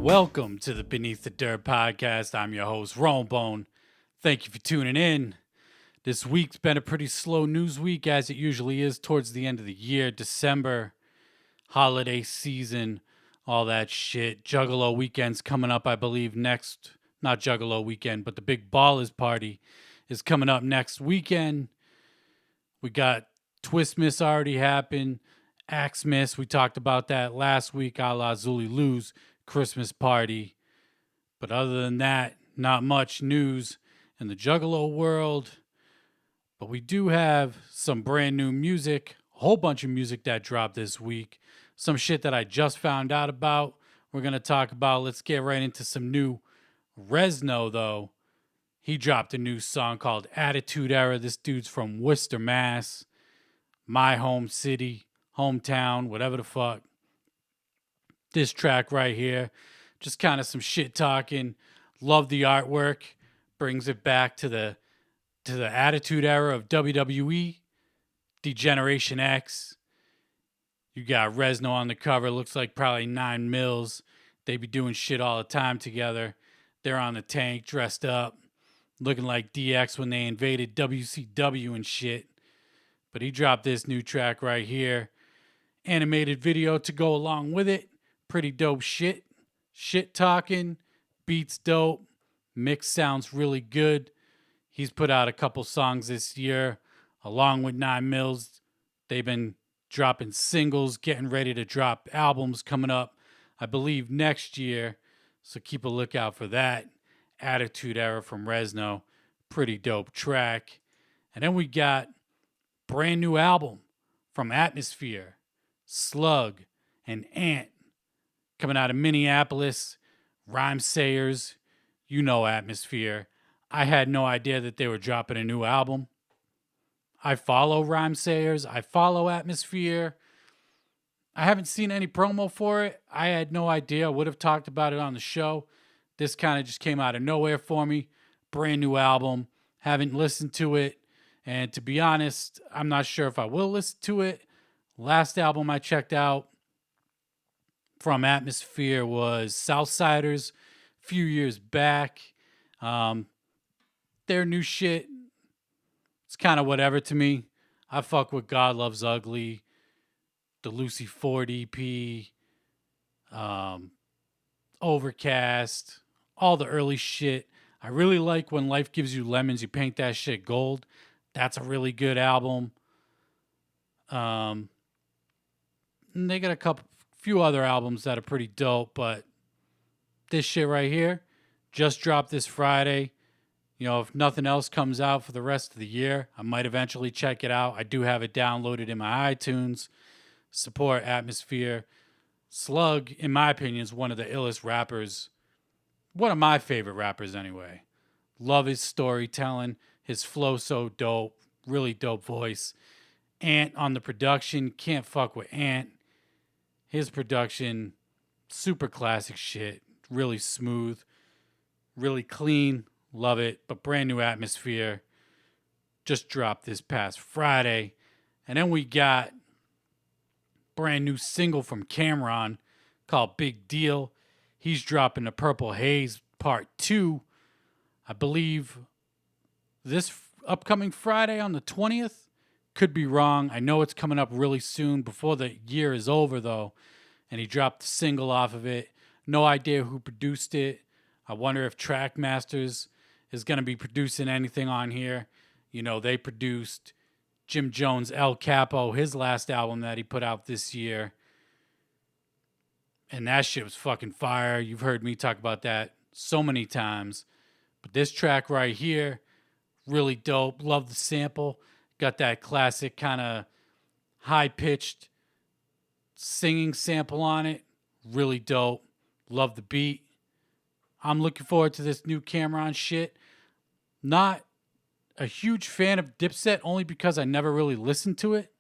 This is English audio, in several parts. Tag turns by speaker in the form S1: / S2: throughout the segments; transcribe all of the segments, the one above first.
S1: Welcome to the Beneath the Dirt podcast. I'm your host, Bone. Thank you for tuning in. This week's been a pretty slow news week, as it usually is towards the end of the year. December, holiday season, all that shit. Juggalo weekend's coming up, I believe, next. Not Juggalo weekend, but the Big Ballers Party is coming up next weekend. We got Twistmas already happened. Axmas, we talked about that last week, a la Zuli Lou's Christmas party. But other than that, not much news in the Juggalo world. But we do have some brand new music, a whole bunch of music that dropped this week. Some shit that I just found out about. We're going to talk about. Let's get right into some new ResNo, though. He dropped a new song called Attitude Era. This dude's from Worcester, Mass. My home city, hometown, whatever the fuck. This track right here, just kind of some shit talking. Love the artwork. Brings it back to the Attitude Era of WWE. Degeneration X. You got ResNo on the cover. Looks like probably 9 Mills. They be doing shit all the time together. They're on the tank, dressed up, looking like DX when they invaded WCW and shit. But he dropped this new track right here. Animated video to go along with it. Pretty dope shit. Shit talking. Beats dope. Mix sounds really good. He's put out a couple songs this year along with 9 Mills. They've been dropping singles, getting ready to drop albums coming up, I believe, next year. So keep a lookout for that. Attitude Era from ResNo. Pretty dope track. And then we got brand new album from Atmosphere, Slug, and Ant. Coming out of Minneapolis, Rhyme Sayers, you know Atmosphere. I had no idea that they were dropping a new album. I follow Rhyme Sayers. I follow Atmosphere. I haven't seen any promo for it. I had no idea. I would have talked about it on the show. This kind of just came out of nowhere for me. Brand new album. Haven't listened to it. And to be honest, I'm not sure if I will listen to it. Last album I checked out from Atmosphere was Southsiders a few years back. Their new shit, it's kind of whatever to me. I fuck with God Loves Ugly, the Lucy Ford EP, Overcast, all the early shit. I really like When Life Gives You Lemons, You Paint That Shit Gold. That's a really good album. And they got a few other albums that are pretty dope, but this shit right here just dropped this Friday. You know, if nothing else comes out for the rest of the year, I might eventually check it out. I do have it downloaded in my iTunes. Support Atmosphere. Slug, in my opinion, is one of the illest rappers. One of my favorite rappers, anyway. Love his storytelling. His flow so dope. Really dope voice. Ant on the production. Can't fuck with Ant. His production, super classic shit. Really smooth. Really clean. Love it. But brand new Atmosphere. Just dropped this past Friday. And then we got brand new single from Cameron called Big Deal. He's dropping the Purple Haze Part 2. I believe this upcoming Friday on the 20th. Could be wrong. I know it's coming up really soon before the year is over, though. And he dropped the single off of it. No idea who produced it. I wonder if Trackmasters is going to be producing anything on here. You know, they produced Jim Jones' El Capo, his last album that he put out this year. And that shit was fucking fire. You've heard me talk about that so many times. But this track right here, really dope. Love the sample. Got that classic kind of high-pitched singing sample on it. Really dope. Love the beat. I'm looking forward to this new Cameron shit. Not a huge fan of Dipset only because I never really listened to it.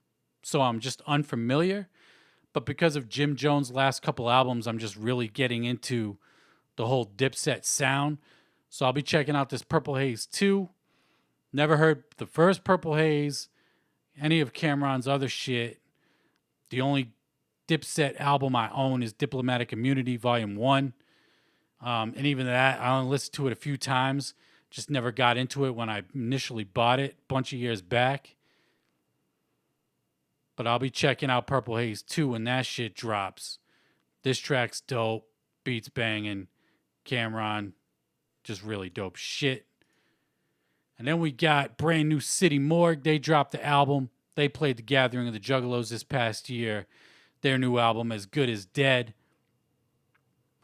S1: So I'm just unfamiliar. But because of Jim Jones' last couple albums, I'm just really getting into the whole Dipset sound. So I'll be checking out this Purple Haze 2. Never heard the first Purple Haze, any of Cameron's other shit. The only Dipset album I own is Diplomatic Immunity Volume 1. And even that, I only listened to it a few times. Just never got into it when I initially bought it a bunch of years back. But I'll be checking out Purple Haze 2 when that shit drops. This track's dope. Beats banging. Cameron, just really dope shit. And then we got brand new City Morgue. They dropped the album. They played The Gathering of the Juggalos this past year. Their new album, As Good as Dead.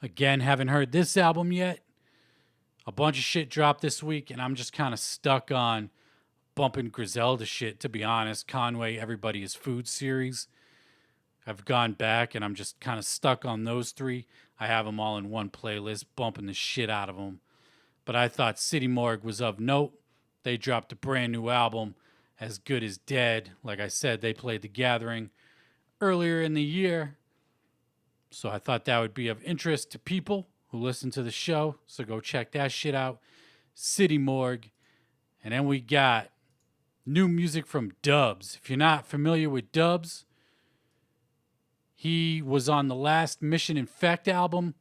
S1: Again, haven't heard this album yet. A bunch of shit dropped this week, and I'm just kind of stuck on bumping Griselda shit, to be honest. Conway, Everybody is Food series. I've gone back, and I'm just kind of stuck on those three. I have them all in one playlist, bumping the shit out of them. But I thought City Morgue was of note. They dropped a brand new album, As Good as Dead. Like I said, they played The Gathering earlier in the year. So I thought that would be of interest to people who listen to the show. So go check that shit out. City Morgue. And then we got new music from Dubs. If you're not familiar with Dubs, he was on the last Mission Infect album.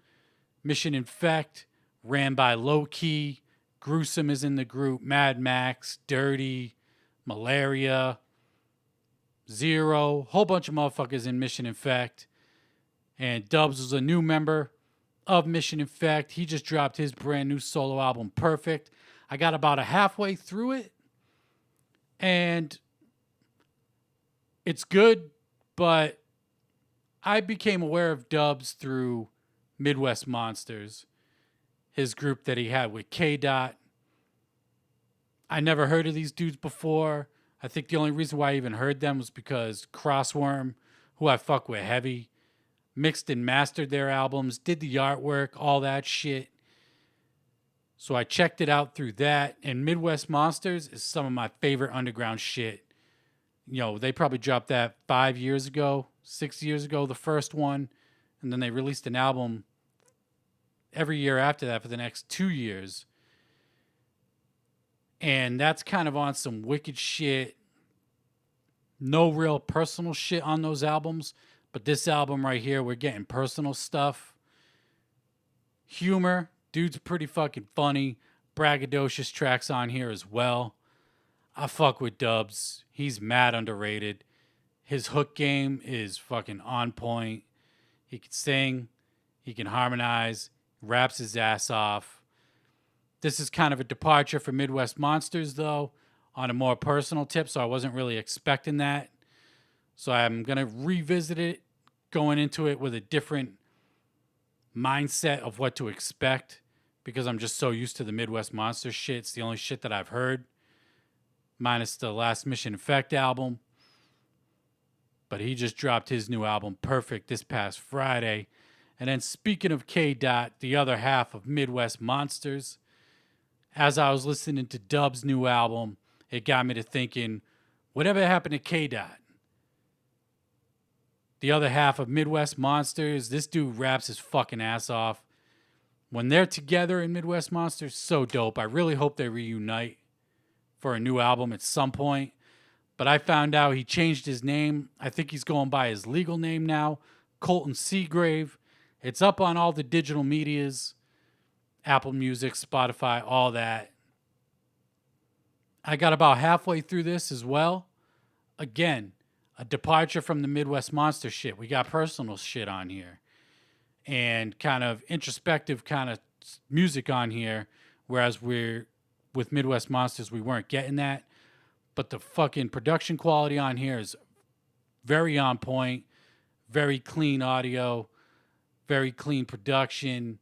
S1: Mission Infect, ran by Low Key. Gruesome is in the group. Mad Max, Dirty, Malaria, Zero. Whole bunch of motherfuckers in Mission Infect. And Dubs was a new member of Mission Infect. He just dropped his brand new solo album, Perfect. I got about a halfway through it. And it's good, but I became aware of Dubs through Midwest Monsters, his group that he had with KDOT. I never heard of these dudes before. I think the only reason why I even heard them was because Crossworm, who I fuck with heavy, mixed and mastered their albums, did the artwork, all that shit. So I checked it out through that. And Midwest Monsters is some of my favorite underground shit. You know, they probably dropped that 5 years ago, 6 years ago, the first one. And then they released an album every year after that for the next 2 years. And that's kind of on some wicked shit. No real personal shit on those albums. But this album right here, we're getting personal stuff. Humor. Dude's pretty fucking funny. Braggadocious tracks on here as well. I fuck with Dubs. He's mad underrated. His hook game is fucking on point. He can sing. He can harmonize. Raps his ass off. This is kind of a departure for Midwest Monsters, though, on a more personal tip, so I wasn't really expecting that. So I'm going to revisit it, going into it with a different mindset of what to expect, because I'm just so used to the Midwest Monsters shit. It's the only shit that I've heard, minus the last Mission Effect album. But he just dropped his new album, Perfect, this past Friday. And then speaking of KDOT, the other half of Midwest Monsters, as I was listening to Dub's new album, it got me to thinking, whatever happened to KDOT? The other half of Midwest Monsters, this dude raps his fucking ass off. When they're together in Midwest Monsters, so dope. I really hope they reunite for a new album at some point. But I found out he changed his name. I think he's going by his legal name now, Colton Seagrave. It's up on all the digital medias, Apple Music, Spotify, all that. I got about halfway through this as well. Again, a departure from the Midwest Monster shit. We got personal shit on here. And kind of introspective kind of music on here. Whereas with Midwest Monsters, we weren't getting that. But the fucking production quality on here is very on point. Very clean audio. Very clean production.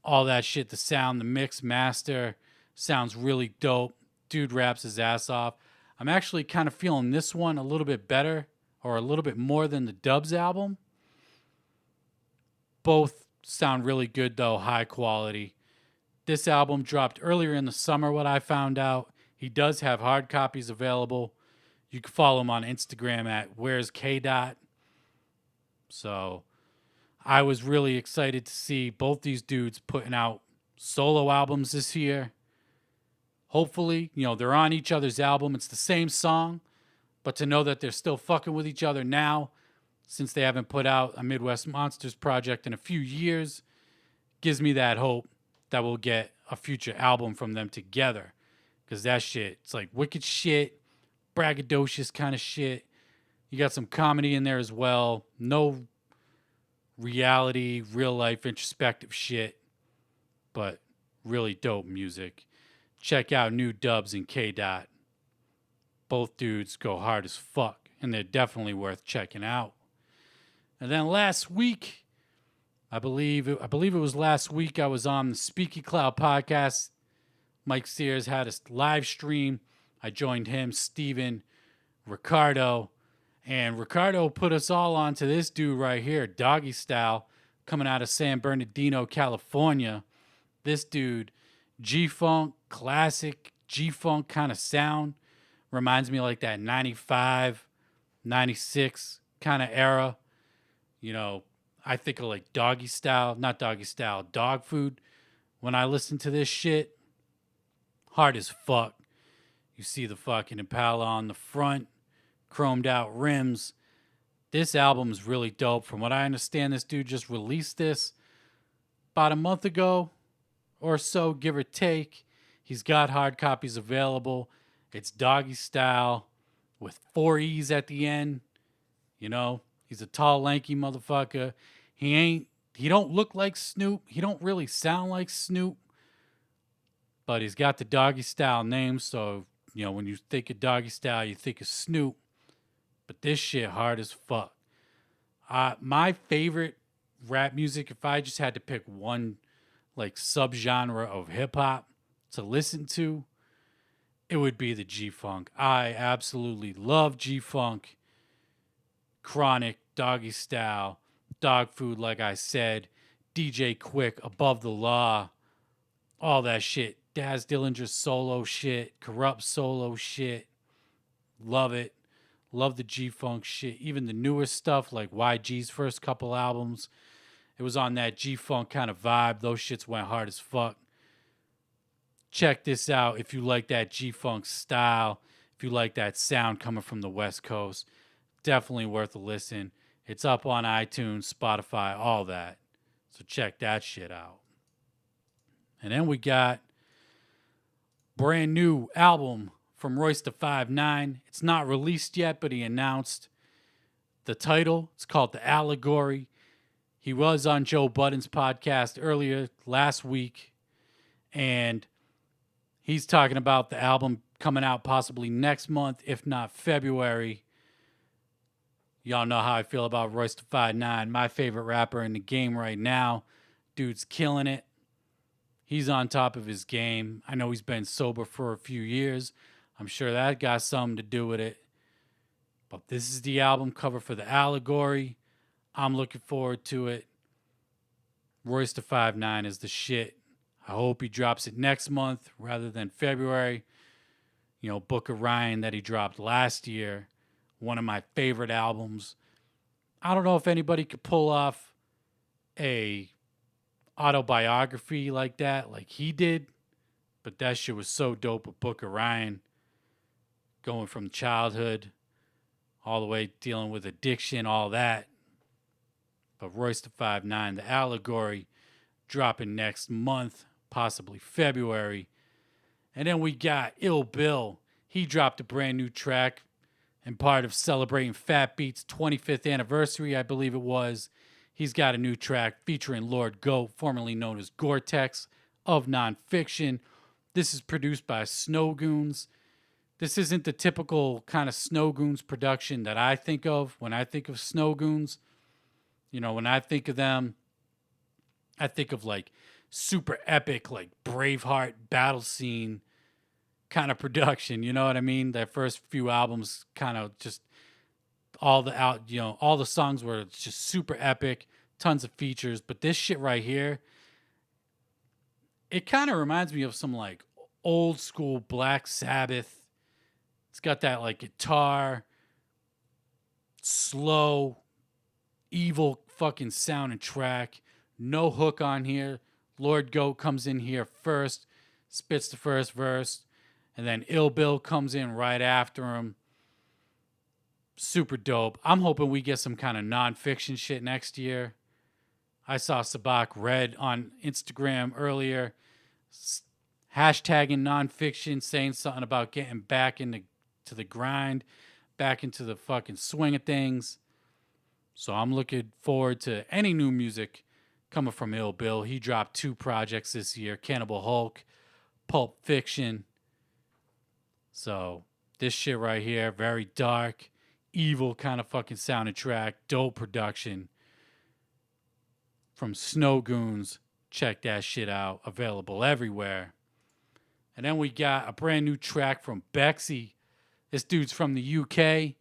S1: All that shit. The sound, the mix, master. Sounds really dope. Dude raps his ass off. I'm actually kind of feeling this one a little bit better. Or a little bit more than the Dubs album. Both sound really good though. High quality. This album dropped earlier in the summer, what I found out. He does have hard copies available. You can follow him on Instagram at Where's KDOT. So I was really excited to see both these dudes putting out solo albums this year. Hopefully, they're on each other's album. It's the same song, but to know that they're still fucking with each other now, since they haven't put out a Midwest Monsters project in a few years, gives me that hope that we'll get a future album from them together. Because that shit, it's like wicked shit, braggadocious kind of shit. You got some comedy in there as well. No reality, real life, introspective shit, but really dope music. Check out New Dubs and KDOT. Both dudes go hard as fuck, and they're definitely worth checking out. And then last week, I believe it was last week, I was on the Speaky Cloud podcast. Mike Sears had a live stream. I joined him, Steven, Ricardo, and Ricardo put us all onto this dude right here, Doggy Style, coming out of San Bernardino, California. This dude, G-Funk, classic G-Funk kind of sound. Reminds me of like that 95, 96 kind of era. You know, I think of like Doggy Style, not Doggy Style, Dog Food. When I listen to this shit, hard as fuck. You see the fucking Impala on the front, chromed out rims. This album's really dope. From what I understand, this dude just released this about a month ago or so, give or take. He's got hard copies available. It's Doggy Style with 4 E's at the end. You know, he's a tall, lanky motherfucker. He don't look like Snoop. He don't really sound like Snoop. But he's got the Doggy Style name, so, you know, when you think of Doggy Style, you think of Snoop. But this shit hard as fuck. My favorite rap music, if I just had to pick one, like, subgenre of hip-hop to listen to, it would be the G-Funk. I absolutely love G-Funk. Chronic, Doggy Style, Dog Food, like I said, DJ Quick, Above the Law, all that shit. Daz Dillinger's solo shit, Corrupt solo shit. Love it. Love the G-Funk shit. Even the newer stuff, like YG's first couple albums, it was on that G-Funk kind of vibe. Those shits went hard as fuck. Check this out if you like that G-Funk style, if you like that sound coming from the West Coast. Definitely worth a listen. It's up on iTunes, Spotify, all that. So check that shit out. And then we got brand new album from Royce da 5'9". It's not released yet, but he announced the title. It's called The Allegory. He was on Joe Budden's podcast earlier last week, and he's talking about the album coming out possibly next month, if not February. Y'all know how I feel about Royce da 5'9", my favorite rapper in the game right now. Dude's killing it. He's on top of his game. I know he's been sober for a few years. I'm sure that got something to do with it. But this is the album cover for The Allegory. I'm looking forward to it. Royce da 5'9" is the shit. I hope he drops it next month rather than February. You know, Book of Ryan that he dropped last year. One of my favorite albums. I don't know if anybody could pull off a autobiography like that, like he did, but that shit was so dope with Book of Ryan. Going from childhood all the way dealing with addiction, all that. But Royce da 5'9", The Allegory, dropping next month, possibly February. And then we got Ill Bill. He dropped a brand new track and part of celebrating Fat Beat's 25th anniversary, I believe it was. He's got a new track featuring Lord Goat, formerly known as Gore-Tex, of Nonfiction. This is produced by Snow Goons. This isn't the typical kind of Snow Goons production that I think of when I think of Snow Goons. You know, when I think of them, I think of like super epic, like Braveheart battle scene kind of production. You know what I mean? Their first few albums kind of just all the songs were just super epic, tons of features. But this shit right here, it kind of reminds me of some like old school Black Sabbath. It's got that like guitar, slow, evil fucking sound and track. No hook on here. Lord Goat comes in here first, spits the first verse, and then Ill Bill comes in right after him. Super dope. I'm hoping we get some kind of nonfiction shit next year. I saw Sabak Red on Instagram earlier, hashtagging nonfiction, saying something about getting back into the grind, back into the fucking swing of things. So I'm looking forward to any new music coming from Ill Bill. He dropped 2 projects this year, Cannibal Hulk, Pulp Fiction. So this shit right here, very dark, evil kind of fucking sounding track, dope production from Snow Goons. Check that shit out. Available everywhere. And then we got a brand new track from Bexy. This dude's from the UK.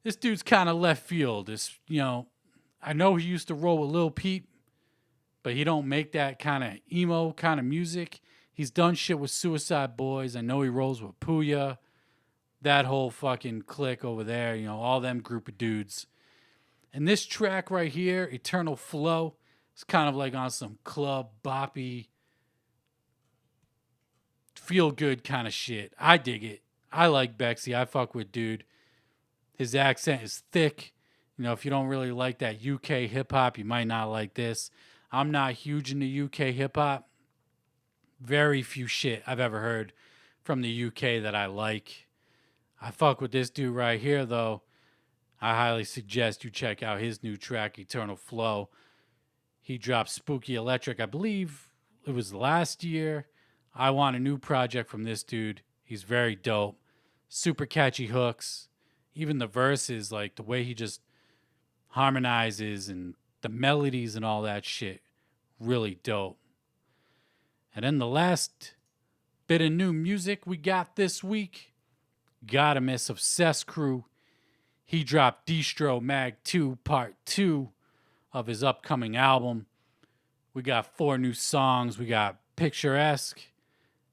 S1: This dude's kind of left field. I know he used to roll with Lil Peep, but he don't make that kind of emo kind of music. He's done shit with Suicide Boys. I know he rolls with Puya. That whole fucking clique over there, all them group of dudes. And this track right here, Eternal Flow, it's kind of like on some club boppy, feel good kind of shit. I dig it. I like Bexy. I fuck with dude. His accent is thick. If you don't really like that UK hip hop, you might not like this. I'm not huge into UK hip hop. Very few shit I've ever heard from the UK that I like. I fuck with this dude right here, though. I highly suggest you check out his new track, Eternal Flow. He dropped Spooky Electric, I believe it was last year. I want a new project from this dude. He's very dope. Super catchy hooks. Even the verses, like the way he just harmonizes and the melodies and all that shit. Really dope. And then the last bit of new music we got this week, Godemis of Cess Crew. He dropped Distro Mag 2 Part 2 of his upcoming album. We got 4 new songs. We got Picturesque,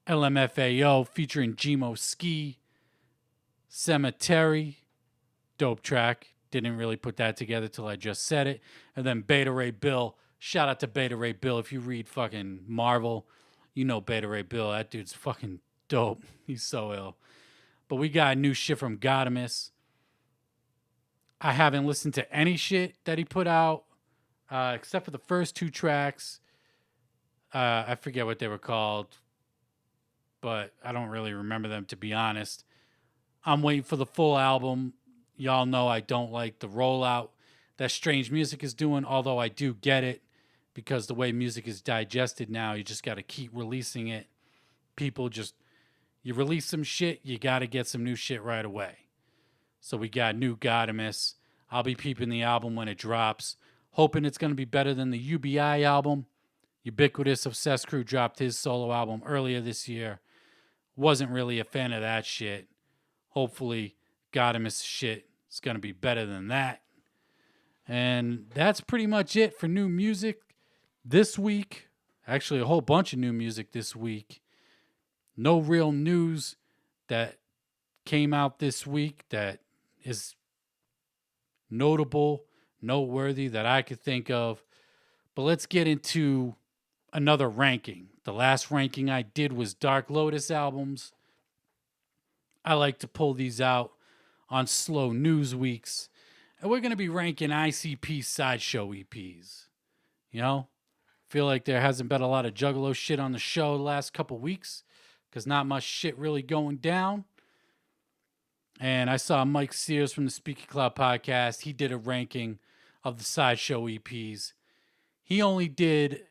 S1: LMFAO featuring Gmo Ski, Cemetery, dope track. Didn't really put that together till I just said it. And then Beta Ray Bill. Shout out to Beta Ray Bill. If you read fucking Marvel, you know Beta Ray Bill. That dude's fucking dope. He's so ill. But we got new shit from Godemis. I haven't listened to any shit that he put out, except for the first 2 tracks. I forget what they were called, but I don't really remember them, to be honest. I'm waiting for the full album. Y'all know I don't like the rollout that Strange Music is doing, although I do get it, because the way music is digested now, you just got to keep releasing it. People just, you release some shit, you got to get some new shit right away. So we got new Godemis. I'll be peeping the album when it drops, hoping it's going to be better than the UBI album. Ubiquitous of Cess Crew dropped his solo album earlier this year. Wasn't really a fan of that shit. Hopefully, Godemis shit is going to be better than that. And that's pretty much it for new music this week. Actually, a whole bunch of new music this week. No real news that came out this week that is notable, noteworthy that I could think of. But let's get into another ranking. The last ranking I did was Dark Lotus albums. I like to pull these out on slow news weeks. And we're going to be ranking ICP Sideshow EPs. Feel like there hasn't been a lot of Juggalo shit on the show the last couple weeks because not much shit really going down. And I saw Mike Sears from the Speaky Cloud podcast. He did a ranking of the Sideshow EPs. He only did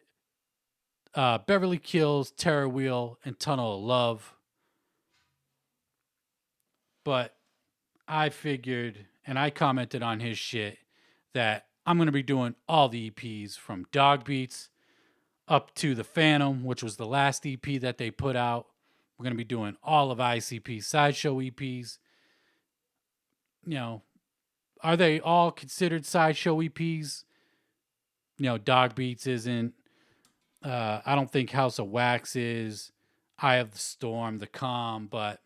S1: Beverly Kills, Terror Wheel, and Tunnel of Love. But I figured, and I commented on his shit, that I'm going to be doing all the EPs from Dog Beats up to the Phantom, which was the last EP that they put out. We're going to be doing all of ICP Sideshow EPs. Are they all considered Sideshow EPs? Dog Beats isn't. I don't think House of Wax is. Eye of the Storm, The Calm, but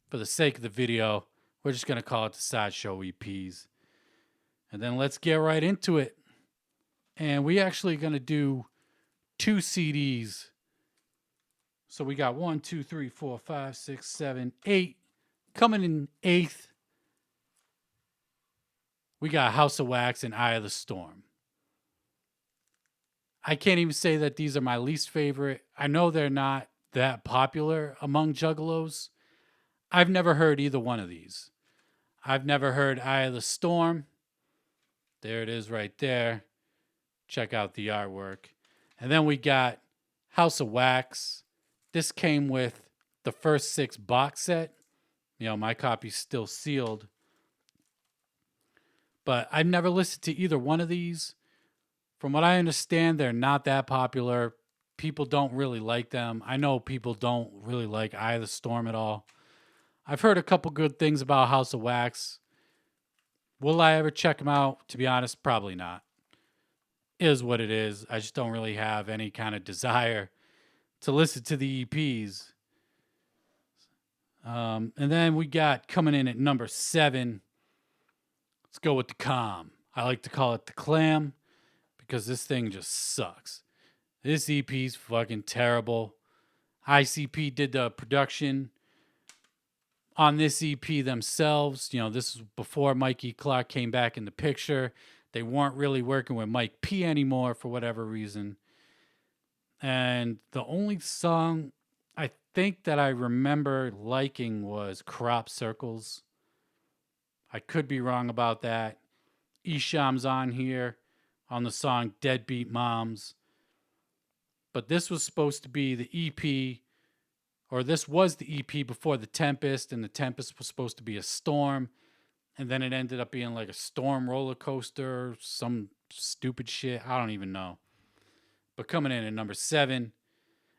S1: for the sake of the video, we're just going to call it the Sideshow EPs. And then let's get right into it. And we actually going to do 2 CDs. So we got 1, 2, 3, 4, 5, 6, 7, 8. Coming in 8th, we got House of Wax and Eye of the Storm. I can't even say that these are my least favorite. I know they're not that popular among juggalos. I've never heard either one of these. I've never heard Eye of the Storm. There it is right there. Check out the artwork. And then we got House of Wax. This came with the first 6 box set. You know, my copy's still sealed. But I've never listened to either one of these. From what I understand, they're not that popular. People don't really like them. I know people don't really like Eye of the Storm at all. I've heard a couple good things about House of Wax. Will I ever check them out? To be honest, probably not. It is what it is. I just don't really have any kind of desire to listen to the EPs. And then we got coming in at number 7. Let's go with the Calm. I like to call it the Clam because this thing just sucks. This EP's fucking terrible. ICP did the production on this EP themselves. You know, this is before Mikey Clark came back in the picture. They weren't really working with Mike P anymore for whatever reason. And the only song I think that I remember liking was Crop Circles. I could be wrong about that. Isham's on here on the song Deadbeat Moms. But this was supposed to be the EP, or this was the EP before The Tempest, and The Tempest was supposed to be a storm. And then it ended up being like a storm roller coaster, some stupid shit. I don't even know. But coming in at number 7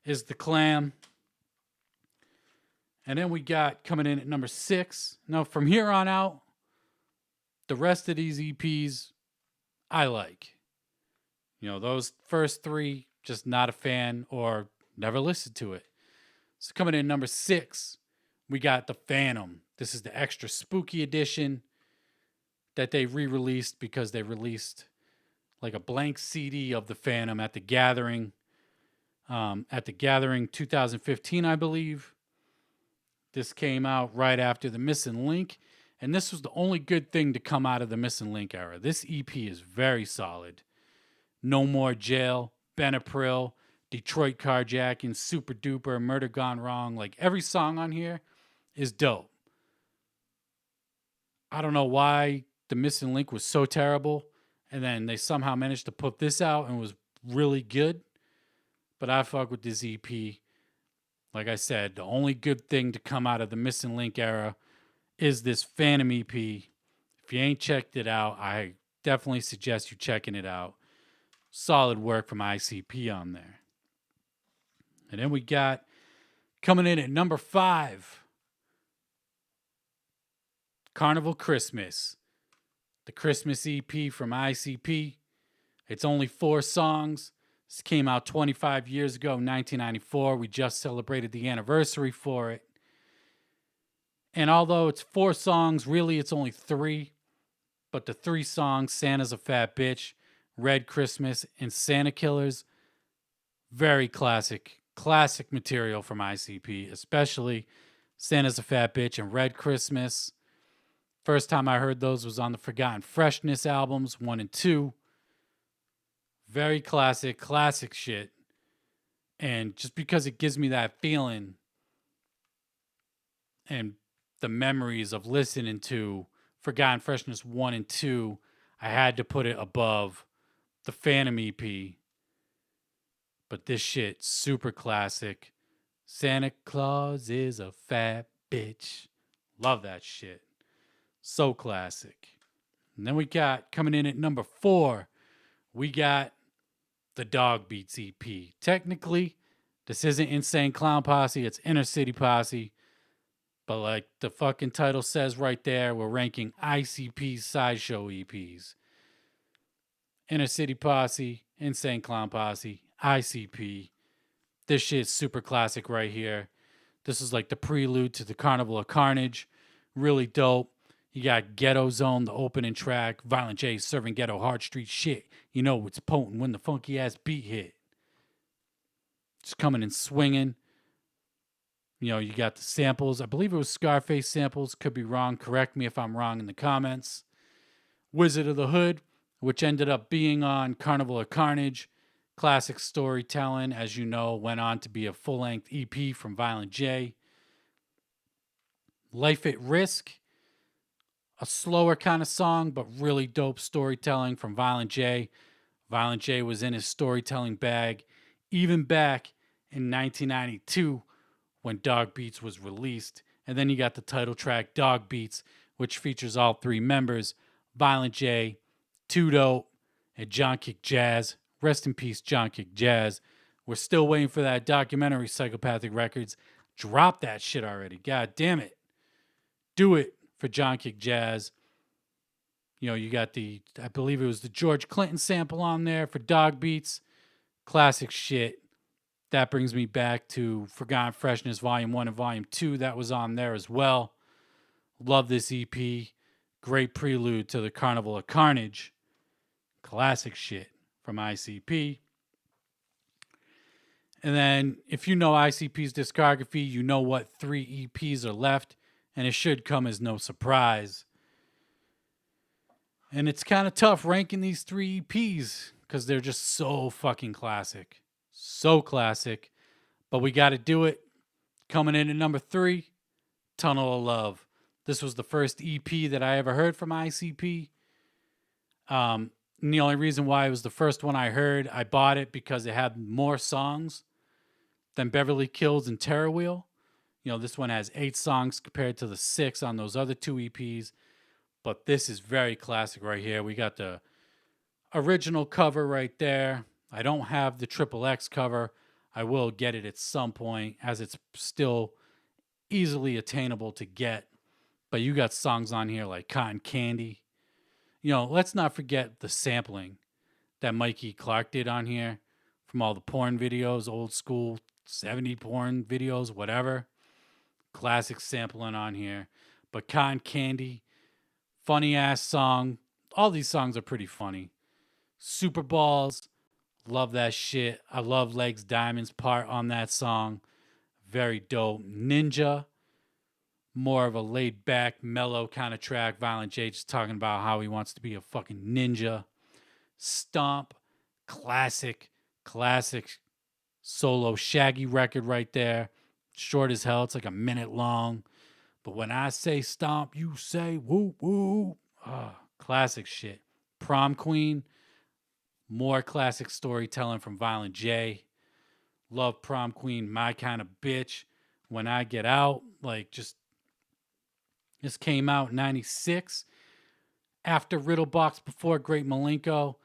S1: is The Clam. And then we got coming in at number 6. Now, from here on out, the rest of these EPs, I like. You know, those first 3, just not a fan or never listened to it. So coming in at number 6, we got The Phantom. This is the extra spooky edition that they re-released because they released like a blank CD of The Phantom at the Gathering. At the Gathering 2015, I believe. This came out right after The Missing Link. And this was the only good thing to come out of the Missing Link era. This EP is very solid. No More Jail, Ben April, Detroit Carjacking, Super Duper, Murder Gone Wrong. Like every song on here is dope. I don't know why The Missing Link was so terrible. And then they somehow managed to put this out and was really good. But I fuck with this EP. Like I said, the only good thing to come out of the Missing Link era is this Phantom EP. If you ain't checked it out, I definitely suggest you checking it out. Solid work from ICP on there. And then we got coming in at number 5, Carnival Christmas. The Christmas EP from ICP. It's only 4 songs. This came out 25 years ago, 1994. We just celebrated the anniversary for it. And although it's 4 songs, really it's only 3. But the 3 songs, Santa's a Fat Bitch, Red Christmas, and Santa Killers, very classic material from ICP, especially Santa's a Fat Bitch and Red Christmas. First time I heard those was on the Forgotten Freshness albums, 1 and 2. Very classic shit. And just because it gives me that feeling and the memories of listening to Forgotten Freshness 1 and 2, I had to put it above the Phantom EP. But this shit, super classic. Santa Claus is a fat bitch. Love that shit. So classic. And then we got, coming in at number 4, we got the Dog Beats EP. Technically, this isn't Insane Clown Posse, it's Inner City Posse. But like the fucking title says right there, we're ranking ICP's Sideshow EPs. Inner City Posse, Insane Clown Posse, ICP. This shit's super classic right here. This is like the prelude to the Carnival of Carnage. Really dope. You got Ghetto Zone, the opening track. Violent J serving ghetto hard street shit. You know it's potent when the funky ass beat hit. Just coming and swinging. You know, you got the samples. I believe it was Scarface samples. Could be wrong. Correct me if I'm wrong in the comments. Wizard of the Hood, which ended up being on Carnival of Carnage. Classic storytelling, as you know, went on to be a full-length EP from Violent J. Life at Risk, a slower kind of song, but really dope storytelling from Violent J. Violent J was in his storytelling bag even back in 1992 when Dog Beats was released. And then you got the title track Dog Beats, which features all three members, Violent J, Too Dope, and John Kick Jazz. Rest in peace, John Kick Jazz. We're still waiting for that documentary, Psychopathic Records. Drop that shit already. God damn it. Do it for John Kick Jazz. You know, you got I believe it was the George Clinton sample on there for Dog Beats. Classic shit. That brings me back to Forgotten Freshness Volume 1 and Volume 2. That was on there as well. Love this EP. Great prelude to the Carnival of Carnage. Classic shit from ICP. And then, if you know ICP's discography, you know what 3 EPs are left, and it should come as no surprise. And it's kind of tough ranking these 3 EPs because they're just so fucking classic. So classic. But we got to do it. Coming in at number 3, Tunnel of Love. This was the first EP that I ever heard from ICP. And the only reason why it was the first one I heard, I bought it because it had more songs than Beverly Kills and Terror Wheel. You know, this one has 8 songs compared to the 6 on those other 2 EPs. But this is very classic right here. We got the original cover right there. I don't have the XXX cover. I will get it at some point as it's still easily attainable to get. But you got songs on here like Cotton Candy. You know, let's not forget the sampling that Mikey Clark did on here from all the porn videos, old school 70 porn videos, whatever. Classic sampling on here. But Cotton Candy, funny ass song. All these songs are pretty funny. Super Balls, love that shit. I love Legs Diamonds part on that song. Very dope. Ninja, more of a laid back, mellow kind of track. Violent J just talking about how he wants to be a fucking ninja. Stomp, classic solo Shaggy record right there. Short as hell. It's like a minute long. But when I say stomp, you say woo woo. Classic shit. Prom Queen, more classic storytelling from Violent J. Love Prom Queen, My Kind of Bitch. When I Get Out, like just this came out in 96 after Riddlebox, before Great Malenko.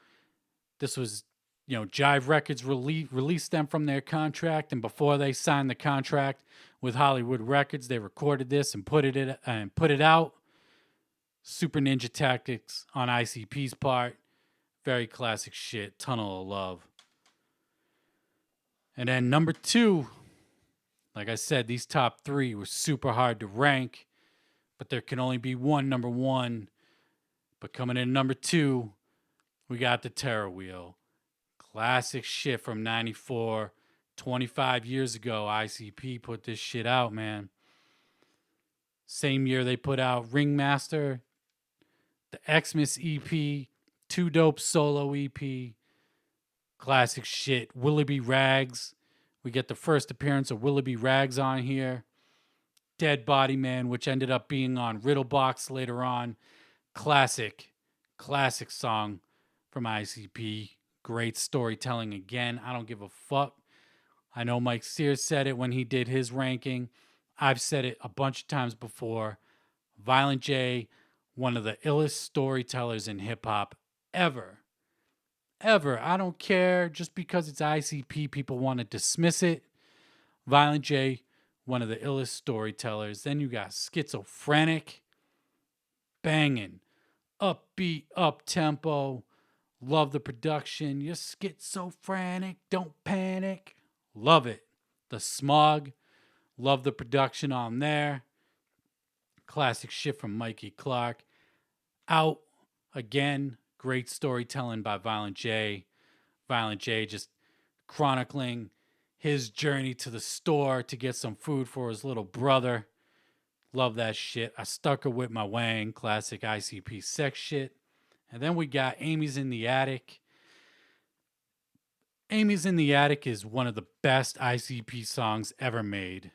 S1: This was, you know, Jive Records released them from their contract, and before they signed the contract with Hollywood Records, they recorded this and put it out. Super Ninja Tactics on ICP's part. Very classic shit. Tunnel of Love. And then number 2, like I said, these top 3 were super hard to rank, but there can only be one number 1. But coming in number 2, we got the Terror Wheel. Classic shit from 94. 25 years ago, ICP put this shit out, man. Same year they put out Ringmaster, the Xmas EP, Too Dope solo EP. Classic shit. Willoughby Rags. We get the first appearance of Willoughby Rags on here. Dead Body Man, which ended up being on Riddlebox later on. Classic song from ICP. Great storytelling again. I don't give a fuck. I know Mike Sears said it when he did his ranking. I've said it a bunch of times before. Violent J, one of the illest storytellers in hip-hop ever. I don't care. Just because it's ICP, people want to dismiss it. Violent J, one of the illest storytellers. Then you got Schizophrenic. Banging. Upbeat, up-tempo. Love the production. You're schizophrenic. Don't panic. Love it. The Smog. Love the production on there. Classic shit from Mikey Clark. Out. Again. Great storytelling by Violent J. Violent J just chronicling his journey to the store to get some food for his little brother. Love that shit. I Stuck Her With My Wang. Classic ICP sex shit. And then we got Amy's in the Attic. Amy's in the Attic is one of the best ICP songs ever made.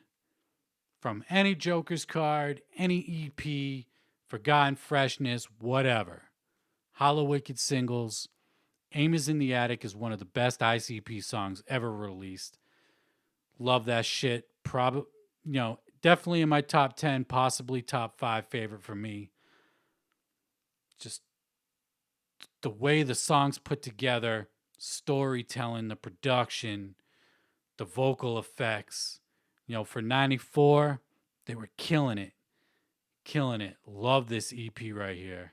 S1: From any Joker's card, any EP, Forgotten Freshness, whatever. Hollow Wicked singles. Amy's in the Attic is one of the best ICP songs ever released. Love that shit. Probably, definitely in my top 10, possibly top 5 favorite for me. Just the way the song's put together, storytelling, the production, the vocal effects. For 94, they were killing it. Killing it. Love this EP right here.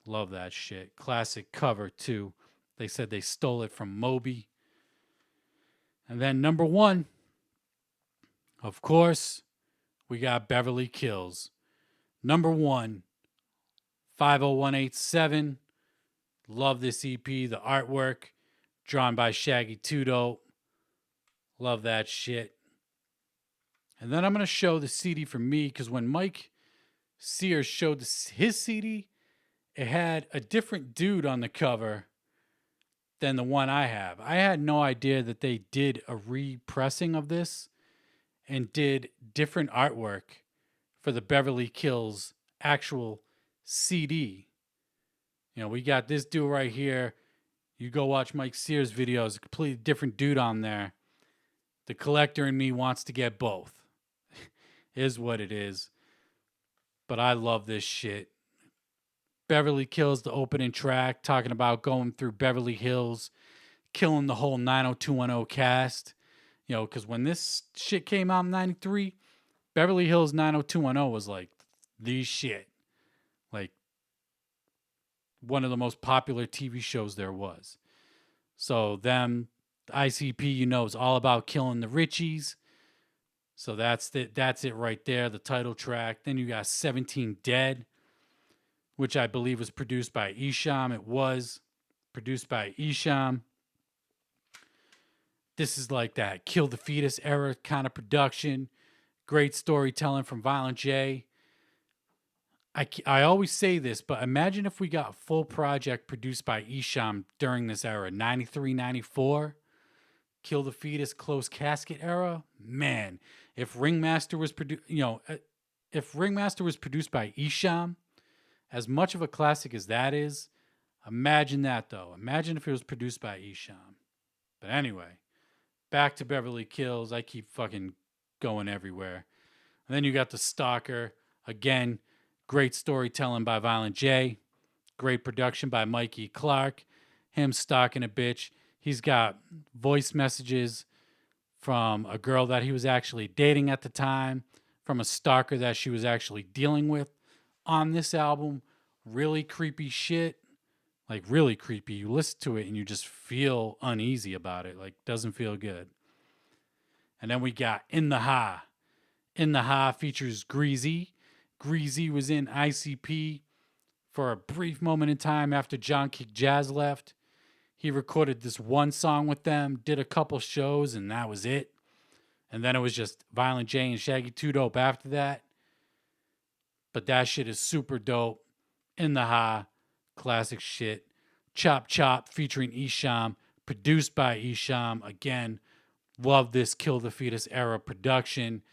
S1: Love that shit. Classic cover, too. They said they stole it from Moby. And then number 1, of course, we got Beverly Kills. Number 1, 50187. Love this EP. The artwork, drawn by Shaggy 2 Dope. Love that shit. And then I'm going to show the CD for me, because when Mike Sears showed his CD, it had a different dude on the cover than the one I have. I had no idea that they did a repressing of this and did different artwork for the Beverly Kills actual CD. We got this dude right here. You go watch Mike Sears' videos, a completely different dude on there. The collector in me wants to get both. Is what it is. But I love this shit. Beverly Kills, the opening track, talking about going through Beverly Hills, killing the whole 90210 cast. Because when this shit came out in 93, Beverly Hills 90210 was like the shit. Like one of the most popular TV shows there was. So them, ICP, is all about killing the Richies. So that's it right there, the title track. Then you got 17 Dead, which I believe was produced by Isham. It was produced by Isham. This is like that Kill the Fetus era kind of production. Great storytelling from Violent J. I always say this, but imagine if we got a full project produced by Isham during this era, 93, 94. Kill the Fetus, Closed Casket era. Man, if Ringmaster was produced by Isham, as much of a classic as that is, imagine that though. Imagine if it was produced by Isham. But anyway, back to Beverly Kills. I keep fucking going everywhere. And then you got The Stalker. Again, great storytelling by Violent J. Great production by Mikey Clark. Him stalking a bitch. He's got voice messages from a girl that he was actually dating at the time, from a stalker that she was actually dealing with on this album. Really creepy shit. Like, really creepy. You listen to it and you just feel uneasy about it. Like, doesn't feel good. And then we got In the Ha. In the Ha features Greasy. Greasy was in ICP for a brief moment in time after John Kick Jazz left. He recorded this one song with them, did a couple shows, and that was it. And then it was just Violent J and Shaggy 2 Dope after that. But that shit is super dope. In the Ha, classic shit. Chop Chop featuring Isham, produced by Isham. Again, love this Kill the Fetus era production.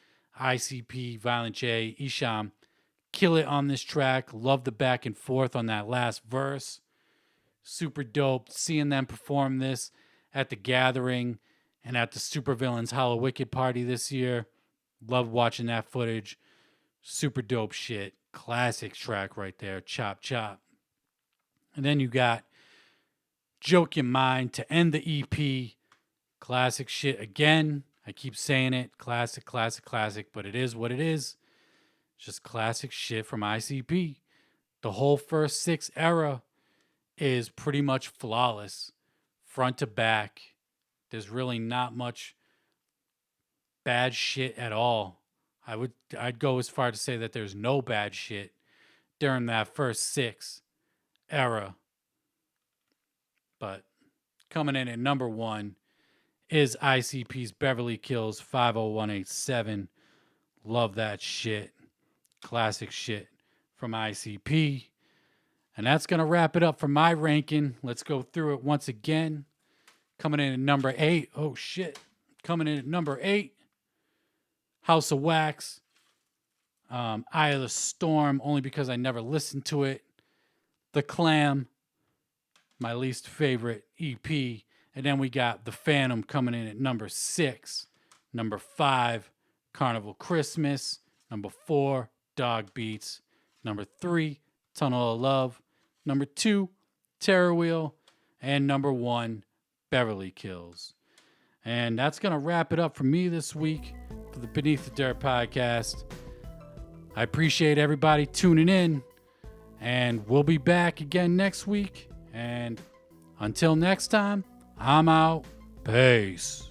S1: ICP, Violent J, Isham, kill it on this track. Love the back and forth on that last verse. Super dope. Seeing them perform this at the Gathering and at the Supervillains Hollow Wicked party this year. Love watching that footage. Super dope shit. Classic track right there. Chop Chop. And then you got Joke Your Mind to end the EP. Classic shit again. I keep saying it. Classic, classic, classic. But it is what it is. Just classic shit from ICP. The whole first 6 era is pretty much flawless. Front to back. There's really not much bad shit at all. I'd go as far to say that there's no bad shit during that first 6 era. But coming in at number 1 is ICP's Beverly Kills 50187. Love that shit. Classic shit from ICP. And that's going to wrap it up for my ranking. Let's go through it once again. Coming in at number 8. Oh, shit. Coming in at number 8. House of Wax. Eye of the Storm, only because I never listened to it. The Clam, my least favorite EP. And then we got The Phantom coming in at number 6. Number 5, Carnival Christmas. Number 4, Dog Beats. Number 3, Tunnel of Love. Number 2, Terror Wheel. And number 1, Beverly Kills. And that's going to wrap it up for me this week for the Beneath the Dirt podcast. I appreciate everybody tuning in. And we'll be back again next week. And until next time, I'm out. Peace.